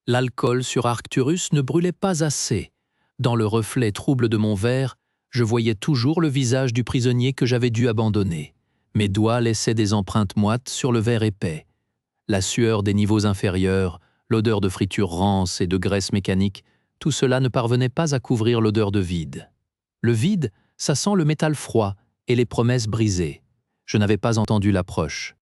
L'alcool sur Arcturus ne brûlait pas assez. Dans le reflet trouble de mon verre, je voyais toujours le visage du prisonnier que j'avais dû abandonner. Mes doigts laissaient des empreintes moites sur le verre épais. La sueur des niveaux inférieurs, l'odeur de friture rance et de graisse mécanique, tout cela ne parvenait pas à couvrir l'odeur de vide. Le vide, ça sent le métal froid et les promesses brisées. Je n'avais pas entendu l'approche.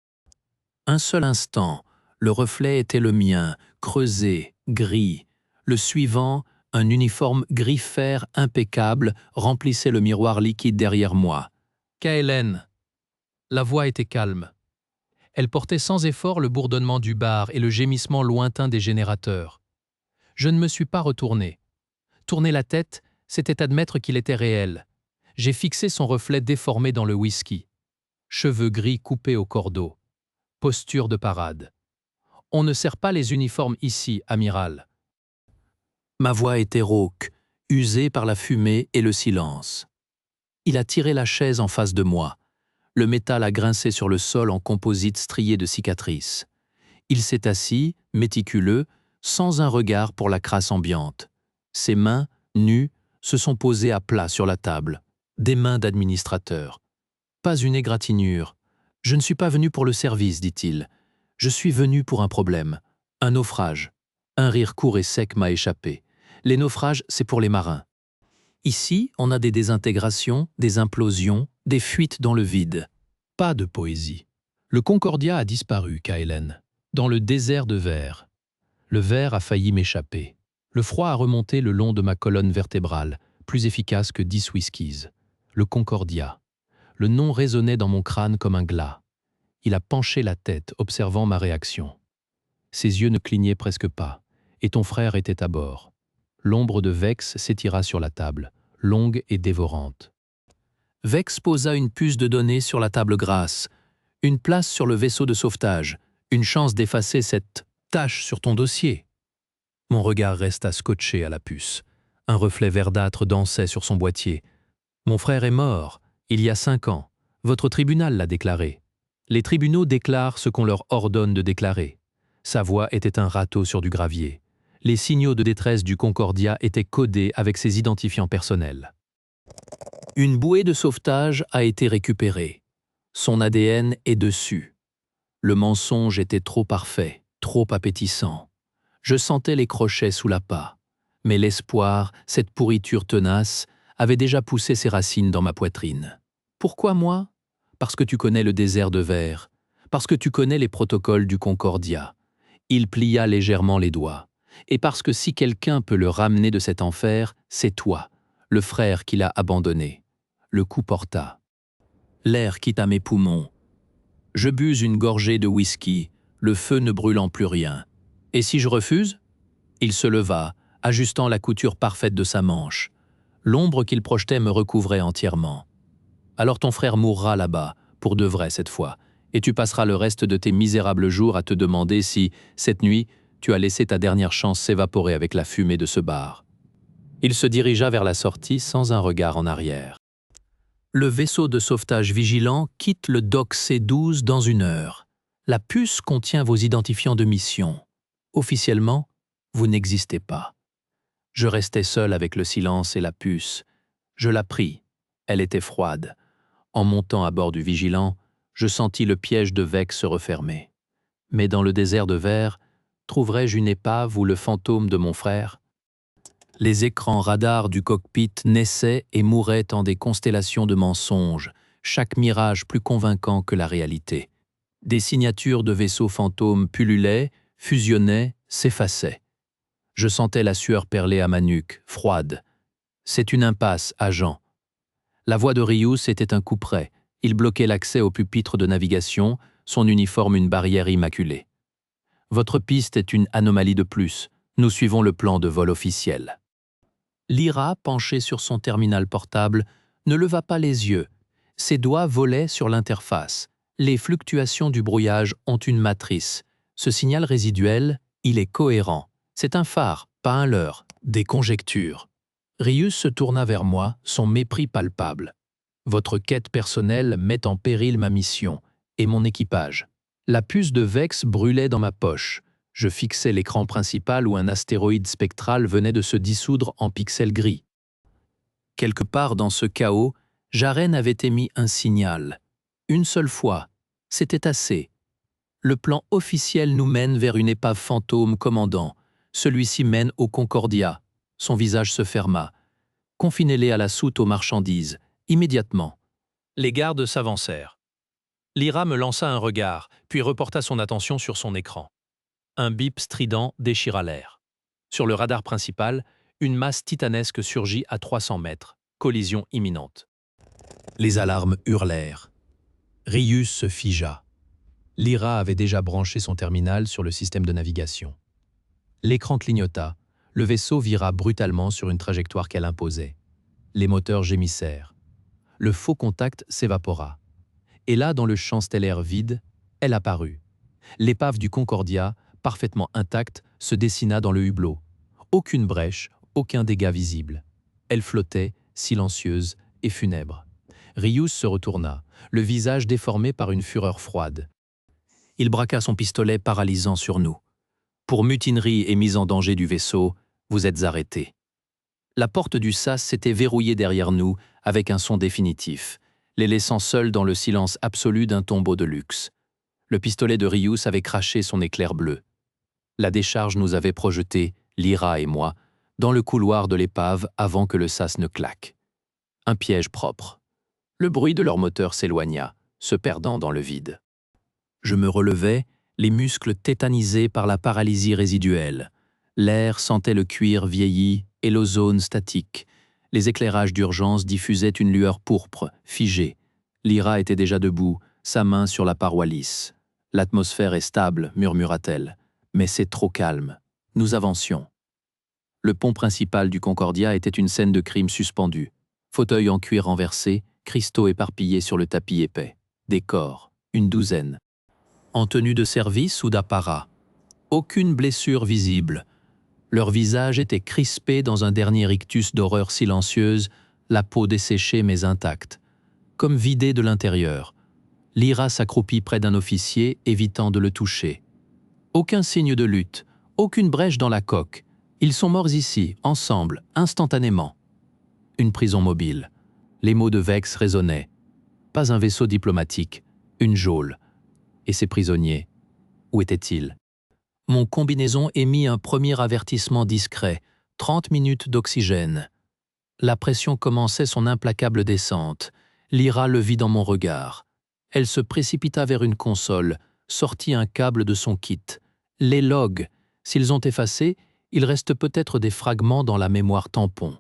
Un seul instant, le reflet était le mien, creusé, gris. Le suivant, un uniforme gris-fer impeccable, remplissait le miroir liquide derrière moi. « Kaelen !» La voix était calme. Elle portait sans effort le bourdonnement du bar et le gémissement lointain des générateurs. Je ne me suis pas retourné. Tourner la tête, c'était admettre qu'il était réel. J'ai fixé son reflet déformé dans le whisky. Cheveux gris coupés au cordeau. Posture de parade. « On ne serre pas les uniformes ici, amiral. » Ma voix était rauque, usée par la fumée et le silence. Il a tiré la chaise en face de moi. Le métal a grincé sur le sol en composite strié de cicatrices. Il s'est assis, méticuleux, sans un regard pour la crasse ambiante. Ses mains, nues, se sont posées à plat sur la table. Des mains d'administrateur. Pas une égratignure. « Je ne suis pas venu pour le service, dit-il. Je suis venu pour un problème. Un naufrage. » Un rire court et sec m'a échappé. Les naufrages, c'est pour les marins. Ici, on a des désintégrations, des implosions, des fuites dans le vide. Pas de poésie. Le Concordia a disparu, Kaelen, dans le désert de verre. Le verre a failli m'échapper. Le froid a remonté le long de ma colonne vertébrale, plus efficace que 10 whiskies. Le Concordia. Le nom résonnait dans mon crâne comme un glas. Il a penché la tête, observant ma réaction. Ses yeux ne clignaient presque pas, et ton frère était à bord. L'ombre de Vex s'étira sur la table, longue et dévorante. Vex posa une puce de données sur la table grasse, une place sur le vaisseau de sauvetage, une chance d'effacer cette tache sur ton dossier. Mon regard resta scotché à la puce. Un reflet verdâtre dansait sur son boîtier. Mon frère est mort, il y a 5 ans. Votre tribunal l'a déclaré. Les tribunaux déclarent ce qu'on leur ordonne de déclarer. Sa voix était un râteau sur du gravier. Les signaux de détresse du Concordia étaient codés avec ses identifiants personnels. Une bouée de sauvetage a été récupérée. Son ADN est dessus. Le mensonge était trop parfait, trop appétissant. Je sentais les crochets sous l'appât. Mais l'espoir, cette pourriture tenace, avait déjà poussé ses racines dans ma poitrine. Pourquoi moi? Parce que tu connais le désert de verre, parce que tu connais les protocoles du Concordia. Il plia légèrement les doigts. Et parce que si quelqu'un peut le ramener de cet enfer, c'est toi, le frère qui l'a abandonné. Le coup porta. L'air quitta mes poumons. Je bus une gorgée de whisky, le feu ne brûlant plus rien. Et si je refuse? Il se leva, ajustant la couture parfaite de sa manche. L'ombre qu'il projetait me recouvrait entièrement. Alors ton frère mourra là-bas, pour de vrai cette fois, et tu passeras le reste de tes misérables jours à te demander si, cette nuit, tu as laissé ta dernière chance s'évaporer avec la fumée de ce bar. Il se dirigea vers la sortie sans un regard en arrière. Le vaisseau de sauvetage vigilant quitte le dock C12 dans 1 heure. La puce contient vos identifiants de mission. Officiellement, vous n'existez pas. Je restais seul avec le silence et la puce. Je la pris. Elle était froide. En montant à bord du Vigilant, je sentis le piège de Vex se refermer. Mais dans le désert de verre, trouverais-je une épave ou le fantôme de mon frère? Les écrans radars du cockpit naissaient et mouraient en des constellations de mensonges, chaque mirage plus convaincant que la réalité. Des signatures de vaisseaux fantômes pullulaient, fusionnaient, s'effaçaient. Je sentais la sueur perler à ma nuque, froide. C'est une impasse, agent. La voix de Rius était un coup près. Il bloquait l'accès au pupitre de navigation, son uniforme une barrière immaculée. Votre piste est une anomalie de plus. Nous suivons le plan de vol officiel. Lyra, penchée sur son terminal portable, ne leva pas les yeux. Ses doigts volaient sur l'interface. Les fluctuations du brouillage ont une matrice. Ce signal résiduel, il est cohérent. C'est un phare, pas un leurre, des conjectures. Rius se tourna vers moi, son mépris palpable. Votre quête personnelle met en péril ma mission et mon équipage. La puce de Vex brûlait dans ma poche. Je fixais l'écran principal où un astéroïde spectral venait de se dissoudre en pixels gris. Quelque part dans ce chaos, Jaren avait émis un signal. Une seule fois. C'était assez. Le plan officiel nous mène vers une épave fantôme commandant. Celui-ci mène au Concordia. Son visage se ferma. Confinez-les à la soute aux marchandises, immédiatement. Les gardes s'avancèrent. Lyra me lança un regard, puis reporta son attention sur son écran. Un bip strident déchira l'air. Sur le radar principal, une masse titanesque surgit à 300 mètres. Collision imminente. Les alarmes hurlèrent. Rius se figea. Lyra avait déjà branché son terminal sur le système de navigation. L'écran clignota. Le vaisseau vira brutalement sur une trajectoire qu'elle imposait. Les moteurs gémissèrent. Le faux contact s'évapora. Et là, dans le champ stellaire vide, elle apparut. L'épave du Concordia, parfaitement intacte, se dessina dans le hublot. Aucune brèche, aucun dégât visible. Elle flottait, silencieuse et funèbre. Rius se retourna, le visage déformé par une fureur froide. Il braqua son pistolet paralysant sur nous. Pour mutinerie et mise en danger du vaisseau, vous êtes arrêtés. La porte du sas s'était verrouillée derrière nous avec un son définitif, les laissant seuls dans le silence absolu d'un tombeau de luxe. Le pistolet de Rius avait craché son éclair bleu. La décharge nous avait projetés, Lyra et moi, dans le couloir de l'épave avant que le sas ne claque. Un piège propre. Le bruit de leur moteur s'éloigna, se perdant dans le vide. Je me relevai, les muscles tétanisés par la paralysie résiduelle. L'air sentait le cuir vieilli et l'ozone statique. Les éclairages d'urgence diffusaient une lueur pourpre, figée. Lyra était déjà debout, sa main sur la paroi lisse. « L'atmosphère est stable », murmura-t-elle. « Mais c'est trop calme. Nous avancions. » Le pont principal du Concordia était une scène de crime suspendue. Fauteuils en cuir renversés, cristaux éparpillés sur le tapis épais. Des corps, une douzaine. En tenue de service ou d'apparat. Aucune blessure visible. Leur visage était crispé dans un dernier rictus d'horreur silencieuse, la peau desséchée mais intacte. Comme vidée de l'intérieur. Lyra s'accroupit près d'un officier, évitant de le toucher. Aucun signe de lutte, aucune brèche dans la coque. Ils sont morts ici, ensemble, instantanément. Une prison mobile. Les mots de Vex résonnaient. Pas un vaisseau diplomatique, une geôle. Et ces prisonniers, où étaient-ils? Mon combinaison émit un premier avertissement discret, 30 minutes d'oxygène. La pression commençait son implacable descente. Lyra le vit dans mon regard. Elle se précipita vers une console, sortit un câble de son kit. Les logs, s'ils ont effacé, il reste peut-être des fragments dans la mémoire tampon.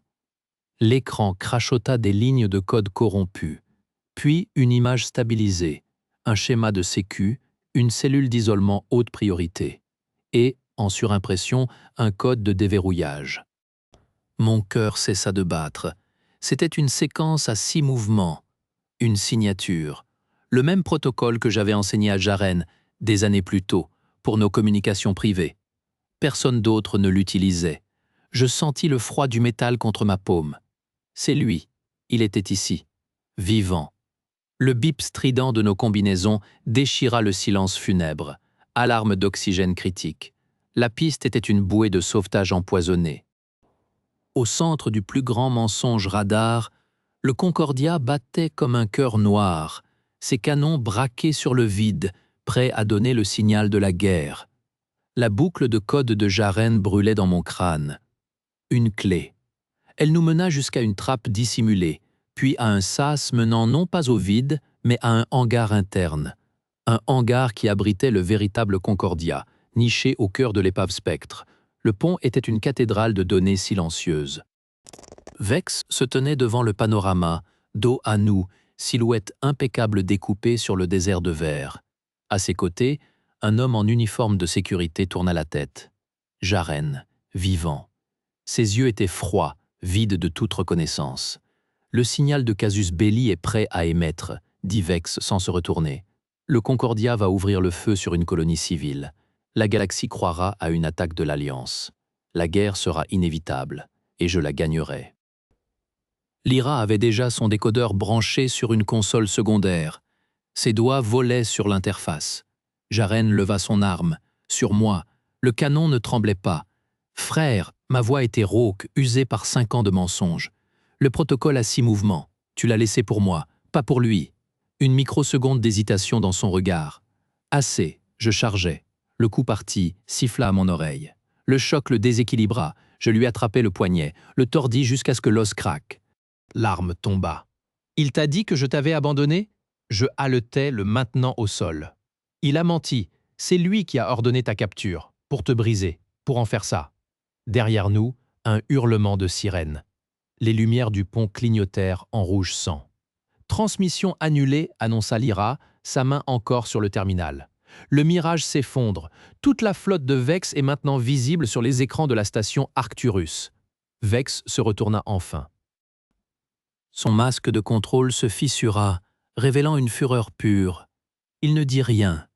L'écran crachota des lignes de code corrompues. Puis une image stabilisée, un schéma de sécu, une cellule d'isolement haute priorité. Et, en surimpression, un code de déverrouillage. Mon cœur cessa de battre. C'était une séquence à 6 mouvements. Une signature. Le même protocole que j'avais enseigné à Jaren, des années plus tôt, pour nos communications privées. Personne d'autre ne l'utilisait. Je sentis le froid du métal contre ma paume. C'est lui. Il était ici. Vivant. Le bip strident de nos combinaisons déchira le silence funèbre. Alarme d'oxygène critique. La piste était une bouée de sauvetage empoisonnée. Au centre du plus grand mensonge radar, le Concordia battait comme un cœur noir, ses canons braqués sur le vide, prêts à donner le signal de la guerre. La boucle de code de Jaren brûlait dans mon crâne. Une clé. Elle nous mena jusqu'à une trappe dissimulée, puis à un sas menant non pas au vide, mais à un hangar interne. Un hangar qui abritait le véritable Concordia, niché au cœur de l'épave Spectre. Le pont était une cathédrale de données silencieuses. Vex se tenait devant le panorama, dos à nous, silhouette impeccable découpée sur le désert de verre. À ses côtés, un homme en uniforme de sécurité tourna la tête. Jaren, vivant. Ses yeux étaient froids, vides de toute reconnaissance. Le signal de casus belli est prêt à émettre, dit Vex sans se retourner. Le Concordia va ouvrir le feu sur une colonie civile. La galaxie croira à une attaque de l'Alliance. La guerre sera inévitable, et je la gagnerai. Lyra avait déjà son décodeur branché sur une console secondaire. Ses doigts volaient sur l'interface. Jaren leva son arme, sur moi, Le canon ne tremblait pas. Frère, ma voix était rauque, usée par 5 ans de mensonges. Le protocole a 6 mouvements. Tu l'as laissé pour moi, pas pour lui. Une microseconde d'hésitation dans son regard. Assez, je chargeais. Le coup parti siffla à mon oreille. Le choc le déséquilibra. Je lui attrapai le poignet, le tordis jusqu'à ce que l'os craque. L'arme tomba. Il t'a dit que je t'avais abandonné? Je haletais, le maintenant au sol. Il a menti. C'est lui qui a ordonné ta capture, pour te briser, pour en faire ça. Derrière nous, un hurlement de sirène. Les lumières du pont clignotèrent en rouge sang. Transmission annulée, annonça Lyra, sa main encore sur le terminal. Le mirage s'effondre. Toute la flotte de Vex est maintenant visible sur les écrans de la station Arcturus. Vex se retourna enfin. Son masque de contrôle se fissura, révélant une fureur pure. Il ne dit rien.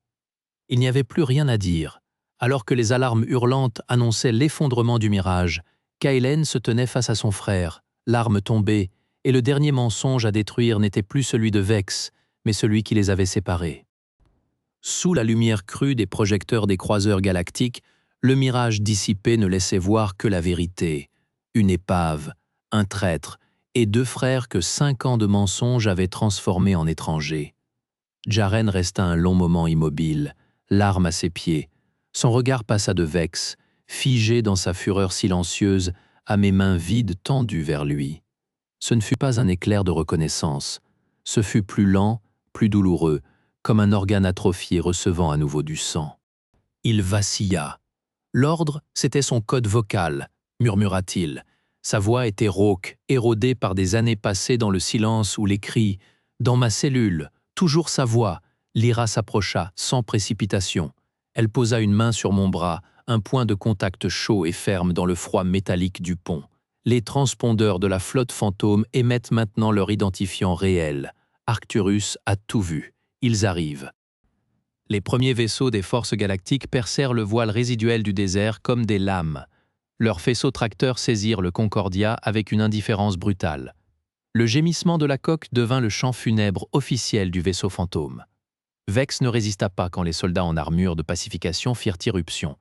Il n'y avait plus rien à dire. Alors que les alarmes hurlantes annonçaient l'effondrement du mirage, Kailen se tenait face à son frère, l'arme tombée, et le dernier mensonge à détruire n'était plus celui de Vex, mais celui qui les avait séparés. Sous la lumière crue des projecteurs des croiseurs galactiques, le mirage dissipé ne laissait voir que la vérité. Une épave, un traître, et 2 frères que 5 ans de mensonges avaient transformés en étrangers. Jaren resta un long moment immobile, l'arme à ses pieds. Son regard passa de Vex, figé dans sa fureur silencieuse, à mes mains vides tendues vers lui. Ce ne fut pas un éclair de reconnaissance. Ce fut plus lent, plus douloureux, comme un organe atrophié recevant à nouveau du sang. Il vacilla. L'ordre, c'était son code vocal, murmura-t-il. Sa voix était rauque, érodée par des années passées dans le silence ou les cris. Dans ma cellule, toujours sa voix. Lyra s'approcha, sans précipitation. Elle posa une main sur mon bras, un point de contact chaud et ferme dans le froid métallique du pont. Les transpondeurs de la flotte fantôme émettent maintenant leur identifiant réel. Arcturus a tout vu. Ils arrivent. Les premiers vaisseaux des forces galactiques percèrent le voile résiduel du désert comme des lames. Leurs faisceaux tracteurs saisirent le Concordia avec une indifférence brutale. Le gémissement de la coque devint le chant funèbre officiel du vaisseau fantôme. Vex ne résista pas quand les soldats en armure de pacification firent irruption.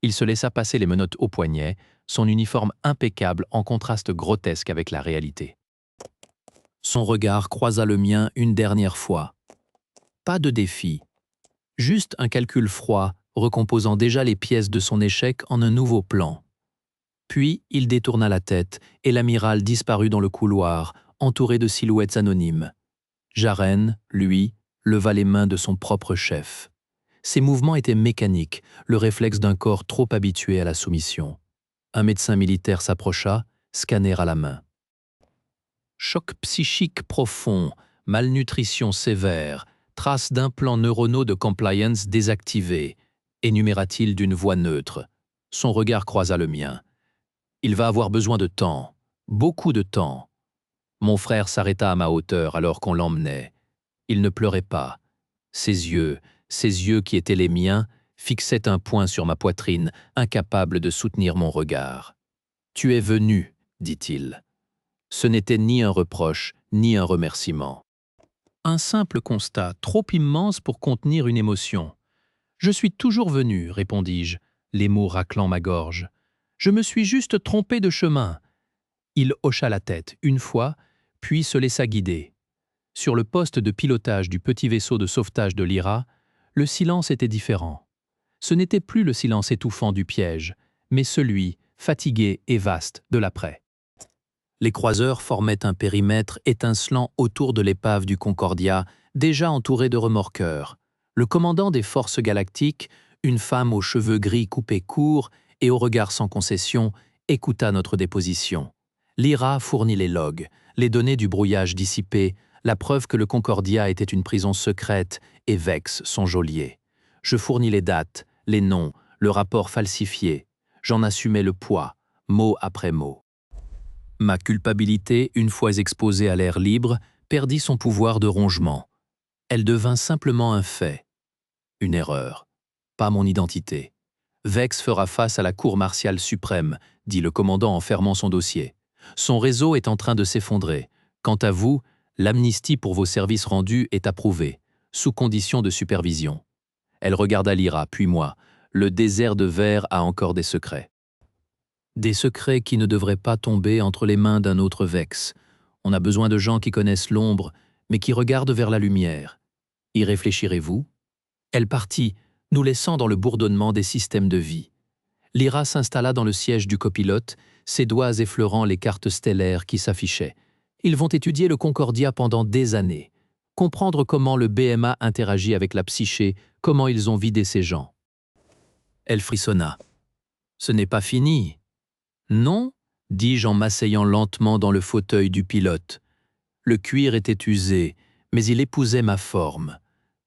Il se laissa passer les menottes au poignet, son uniforme impeccable en contraste grotesque avec la réalité. Son regard croisa le mien une dernière fois. Pas de défi. Juste un calcul froid, recomposant déjà les pièces de son échec en un nouveau plan. Puis il détourna la tête et l'amiral disparut dans le couloir, entouré de silhouettes anonymes. Jaren, lui, leva les mains de son propre chef. Ses mouvements étaient mécaniques, le réflexe d'un corps trop habitué à la soumission. Un médecin militaire s'approcha, scanner à la main. Choc psychique profond, malnutrition sévère, traces d'implants neuronaux de compliance désactivés, énuméra-t-il d'une voix neutre. Son regard croisa le mien. Il va avoir besoin de temps, beaucoup de temps. Mon frère s'arrêta à ma hauteur alors qu'on l'emmenait. Il ne pleurait pas. Ses yeux qui étaient les miens, fixaient un point sur ma poitrine, incapable de soutenir mon regard. « Tu es venu », dit-il. Ce n'était ni un reproche, ni un remerciement. Un simple constat, trop immense pour contenir une émotion. « Je suis toujours venu », répondis-je, les mots raclant ma gorge. « Je me suis juste trompé de chemin. » Il hocha la tête une fois, puis se laissa guider. Sur le poste de pilotage du petit vaisseau de sauvetage de Lyra, le silence était différent. Ce n'était plus le silence étouffant du piège, mais celui, fatigué et vaste, de l'après. Les croiseurs formaient un périmètre étincelant autour de l'épave du Concordia, déjà entourée de remorqueurs. Le commandant des forces galactiques, une femme aux cheveux gris coupés courts et au regard sans concession, écouta notre déposition. Lyra fournit les logs, les données du brouillage dissipé, la preuve que le Concordia était une prison secrète et Vex son geôlier. Je fournis les dates, les noms, le rapport falsifié. J'en assumais le poids, mot après mot. Ma culpabilité, une fois exposée à l'air libre, perdit son pouvoir de rongement. Elle devint simplement un fait. Une erreur. Pas mon identité. Vex fera face à la Cour martiale suprême, dit le commandant en fermant son dossier. Son réseau est en train de s'effondrer. Quant à vous, l'amnistie pour vos services rendus est approuvée, sous condition de supervision. Elle regarda Lyra, puis moi. le désert de verre a encore des secrets. Des secrets qui ne devraient pas tomber entre les mains d'un autre Vex. On a besoin de gens qui connaissent l'ombre, mais qui regardent vers la lumière. Y réfléchirez-vous? Elle partit, nous laissant dans le bourdonnement des systèmes de vie. Lyra s'installa dans le siège du copilote, ses doigts effleurant les cartes stellaires qui s'affichaient. Ils vont étudier le Concordia pendant des années, comprendre comment le BMA interagit avec la psyché, comment ils ont vidé ces gens. Elle frissonna. « Ce n'est pas fini. »« Non » dis-je en m'asseyant lentement dans le fauteuil du pilote. Le cuir était usé, mais il épousait ma forme.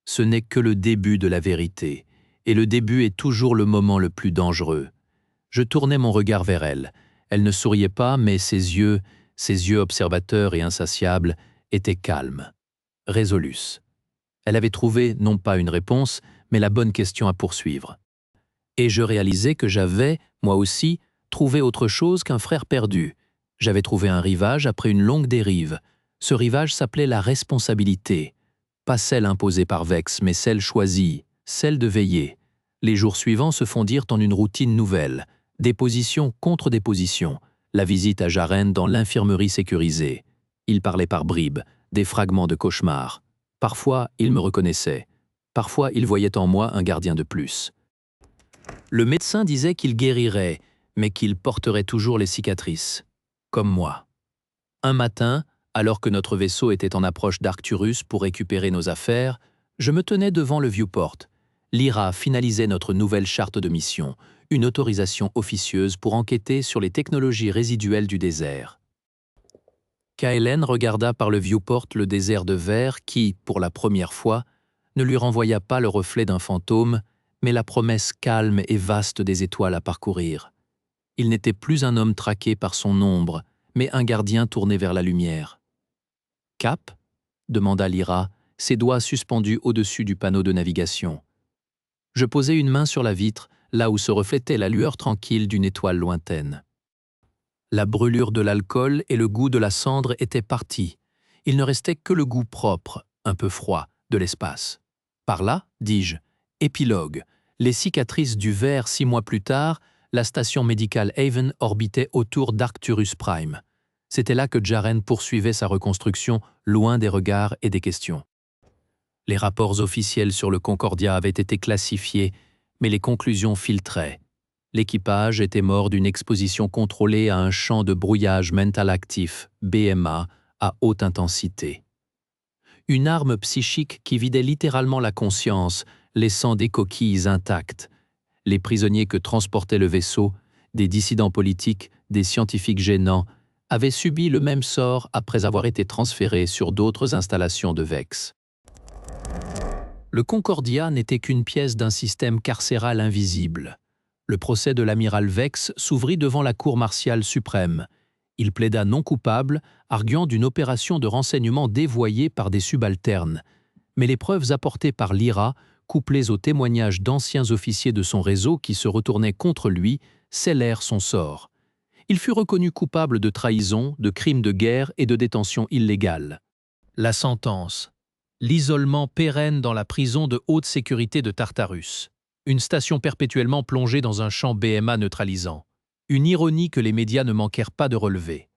Ce n'est que le début de la vérité, et le début est toujours le moment le plus dangereux. Je tournai mon regard vers elle. Elle ne souriait pas, mais ses yeux observateurs et insatiables, étaient calmes, résolus. Elle avait trouvé non pas une réponse, mais la bonne question à poursuivre. Et je réalisais que j'avais, moi aussi, trouvé autre chose qu'un frère perdu. J'avais trouvé un rivage après une longue dérive. Ce rivage s'appelait la responsabilité. Pas celle imposée par Vex, mais celle choisie, celle de veiller. Les jours suivants se fondirent en une routine nouvelle. Déposition contre déposition. La visite à Jaren dans l'infirmerie sécurisée. Il parlait par bribes, des fragments de cauchemar. Parfois, il me reconnaissait. Parfois, il voyait en moi un gardien de plus. Le médecin disait qu'il guérirait, mais qu'il porterait toujours les cicatrices. Comme moi. Un matin, alors que notre vaisseau était en approche d'Arcturus pour récupérer nos affaires, je me tenais devant le viewport. Lyra finalisait notre nouvelle charte de mission, une autorisation officieuse pour enquêter sur les technologies résiduelles du désert. Kaelen regarda par le viewport le désert de verre qui, pour la première fois, ne lui renvoya pas le reflet d'un fantôme, mais la promesse calme et vaste des étoiles à parcourir. Il n'était plus un homme traqué par son ombre, mais un gardien tourné vers la lumière. « Cap » demanda Lyra, ses doigts suspendus au-dessus du panneau de navigation. Je posai une main sur la vitre, là où se reflétait la lueur tranquille d'une étoile lointaine. La brûlure de l'alcool et le goût de la cendre étaient partis. Il ne restait que le goût propre, un peu froid, de l'espace. Par là, dis-je, épilogue, les cicatrices du verre 6 mois plus tard, la station médicale Haven orbitait autour d'Arcturus Prime. C'était là que Jaren poursuivait sa reconstruction, loin des regards et des questions. Les rapports officiels sur le Concordia avaient été classifiés, mais les conclusions filtraient. L'équipage était mort d'une exposition contrôlée à un champ de brouillage mental actif, BMA, à haute intensité. Une arme psychique qui vidait littéralement la conscience, laissant des coquilles intactes. Les prisonniers que transportait le vaisseau, des dissidents politiques, des scientifiques gênants, avaient subi le même sort après avoir été transférés sur d'autres installations de Vex. Le Concordia n'était qu'une pièce d'un système carcéral invisible. Le procès de l'amiral Vex s'ouvrit devant la Cour martiale suprême. Il plaida non coupable, arguant d'une opération de renseignement dévoyée par des subalternes. Mais les preuves apportées par Lyra, couplées aux témoignages d'anciens officiers de son réseau qui se retournaient contre lui, scellèrent son sort. Il fut reconnu coupable de trahison, de crimes de guerre et de détention illégale. La sentence. L'isolement pérenne dans la prison de haute sécurité de Tartarus. Une station perpétuellement plongée dans un champ BMA neutralisant. Une ironie que les médias ne manquèrent pas de relever.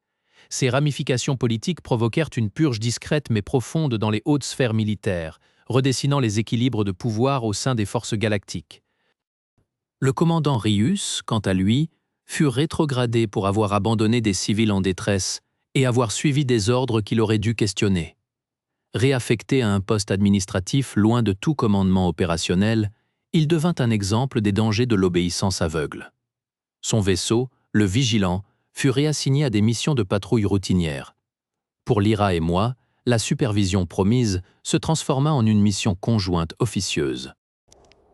Ces ramifications politiques provoquèrent une purge discrète mais profonde dans les hautes sphères militaires, redessinant les équilibres de pouvoir au sein des forces galactiques. Le commandant Rius, quant à lui, fut rétrogradé pour avoir abandonné des civils en détresse et avoir suivi des ordres qu'il aurait dû questionner. Réaffecté à un poste administratif loin de tout commandement opérationnel, il devint un exemple des dangers de l'obéissance aveugle. Son vaisseau, le Vigilant, fut réassigné à des missions de patrouille routinières. Pour Lyra et moi, la supervision promise se transforma en une mission conjointe officieuse.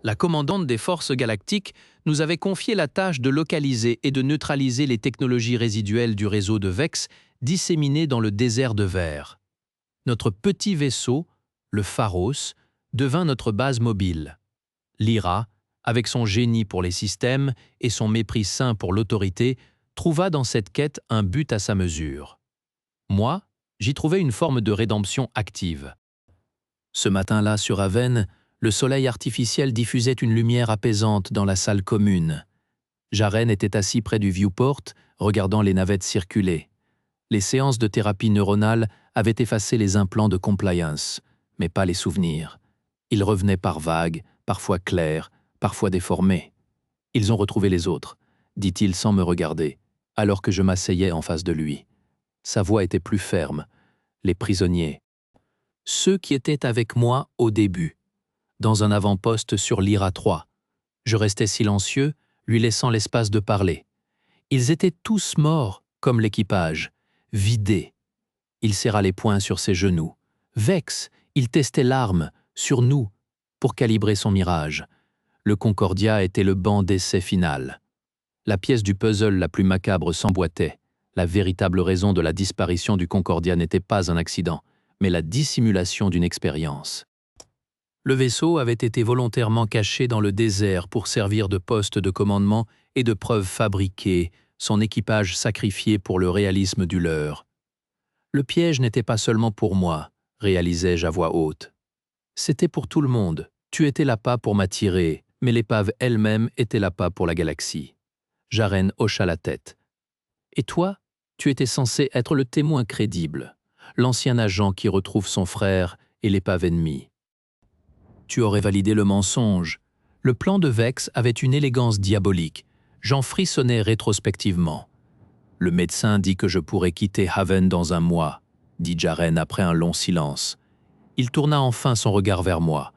La commandante des forces galactiques nous avait confié la tâche de localiser et de neutraliser les technologies résiduelles du réseau de Vex disséminées dans le désert de verre. Notre petit vaisseau, le Pharos, devint notre base mobile. Lyra, avec son génie pour les systèmes et son mépris sain pour l'autorité, trouva dans cette quête un but à sa mesure. Moi, j'y trouvais une forme de rédemption active. Ce matin-là sur Haven, Le soleil artificiel diffusait une lumière apaisante dans la salle commune. Jaren était assis près du viewport, regardant les navettes circuler. Les séances de thérapie neuronale avaient effacé les implants de compliance, mais pas les souvenirs. Ils revenaient par vagues, parfois clairs, parfois déformés. « Ils ont retrouvé les autres », dit-il sans me regarder, alors que je m'asseyais en face de lui. Sa voix était plus ferme. Les prisonniers. Ceux qui étaient avec moi au début, dans un avant-poste sur l'IRA 3. Je restais silencieux, lui laissant l'espace de parler. Ils étaient tous morts, comme l'équipage, vidés. Il serra les poings sur ses genoux. Vex, il testait l'arme, sur nous, pour calibrer son mirage. Le Concordia était le banc d'essai final. La pièce du puzzle la plus macabre s'emboîtait. La véritable raison de la disparition du Concordia n'était pas un accident, mais la dissimulation d'une expérience. Le vaisseau avait été volontairement caché dans le désert pour servir de poste de commandement et de preuve fabriquée, son équipage sacrifié pour le réalisme du leur. Le piège n'était pas seulement pour moi, réalisai-je à voix haute. C'était pour tout le monde. Tu étais l'appât pour m'attirer, mais l'épave elle-même était l'appât pour la galaxie. Jaren hocha la tête. Et toi, tu étais censé être le témoin crédible, l'ancien agent qui retrouve son frère et l'épave ennemie. Tu aurais validé le mensonge. Le plan de Vex avait une élégance diabolique. J'en frissonnais rétrospectivement. Le médecin dit que je pourrais quitter Haven dans un mois, dit Jaren après un long silence. Il tourna enfin son regard vers moi.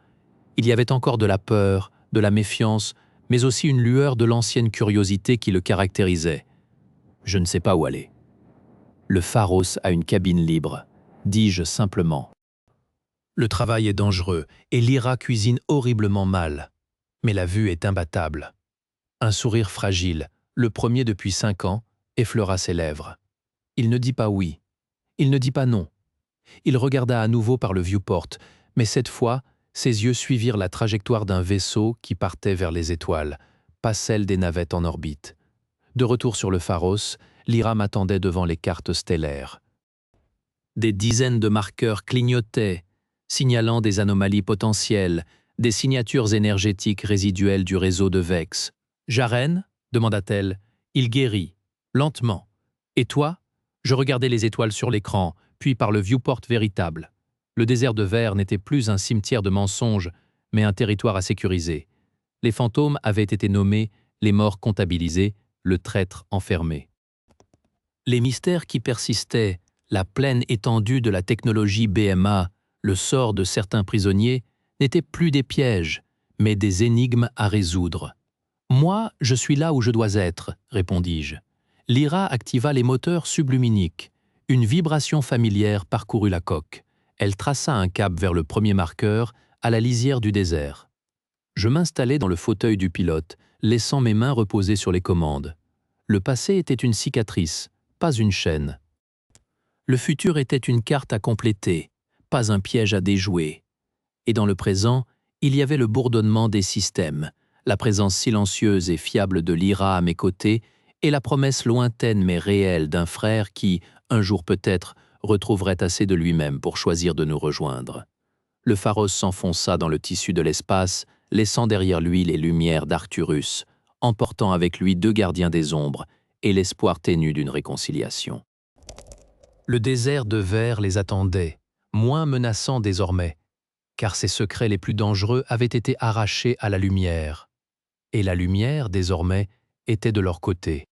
Il y avait encore de la peur, de la méfiance, mais aussi une lueur de l'ancienne curiosité qui le caractérisait. Je ne sais pas où aller. Le Pharos a une cabine libre, dis-je simplement. Le travail est dangereux et l'IRA cuisine horriblement mal. Mais la vue est imbattable. Un sourire fragile, le premier depuis 5 ans, effleura ses lèvres. Il ne dit pas oui. Il ne dit pas non. Il regarda à nouveau par le viewport, mais cette fois, ses yeux suivirent la trajectoire d'un vaisseau qui partait vers les étoiles, pas celle des navettes en orbite. De retour sur le Pharos, l'IRA m'attendait devant les cartes stellaires. Des dizaines de marqueurs clignotaient, signalant des anomalies potentielles, des signatures énergétiques résiduelles du réseau de Vex. « Jaren » demanda-t-elle. « Il guérit, lentement. Et toi ?» Je regardais les étoiles sur l'écran, puis par le viewport véritable. Le désert de verre n'était plus un cimetière de mensonges, mais un territoire à sécuriser. Les fantômes avaient été nommés, les morts comptabilisés, le traître enfermé. Les mystères qui persistaient, la pleine étendue de la technologie BMA, le sort de certains prisonniers, n'étaient plus des pièges, mais des énigmes à résoudre. « Moi, je suis là où je dois être », répondis-je. L'IRA activa les moteurs subluminiques. Une vibration familière parcourut la coque. Elle traça un cap vers le premier marqueur, à la lisière du désert. Je m'installai dans le fauteuil du pilote, laissant mes mains reposer sur les commandes. Le passé était une cicatrice, pas une chaîne. Le futur était une carte à compléter, pas un piège à déjouer. Et dans le présent, il y avait le bourdonnement des systèmes, la présence silencieuse et fiable de l'IRA à mes côtés et la promesse lointaine mais réelle d'un frère qui, un jour peut-être, retrouverait assez de lui-même pour choisir de nous rejoindre. Le Pharos s'enfonça dans le tissu de l'espace, laissant derrière lui les lumières d'Arcturus, emportant avec lui 2 gardiens des ombres et l'espoir ténu d'une réconciliation. Le désert de verre les attendait, moins menaçant désormais, car ses secrets les plus dangereux avaient été arrachés à la lumière. Et la lumière, désormais, était de leur côté.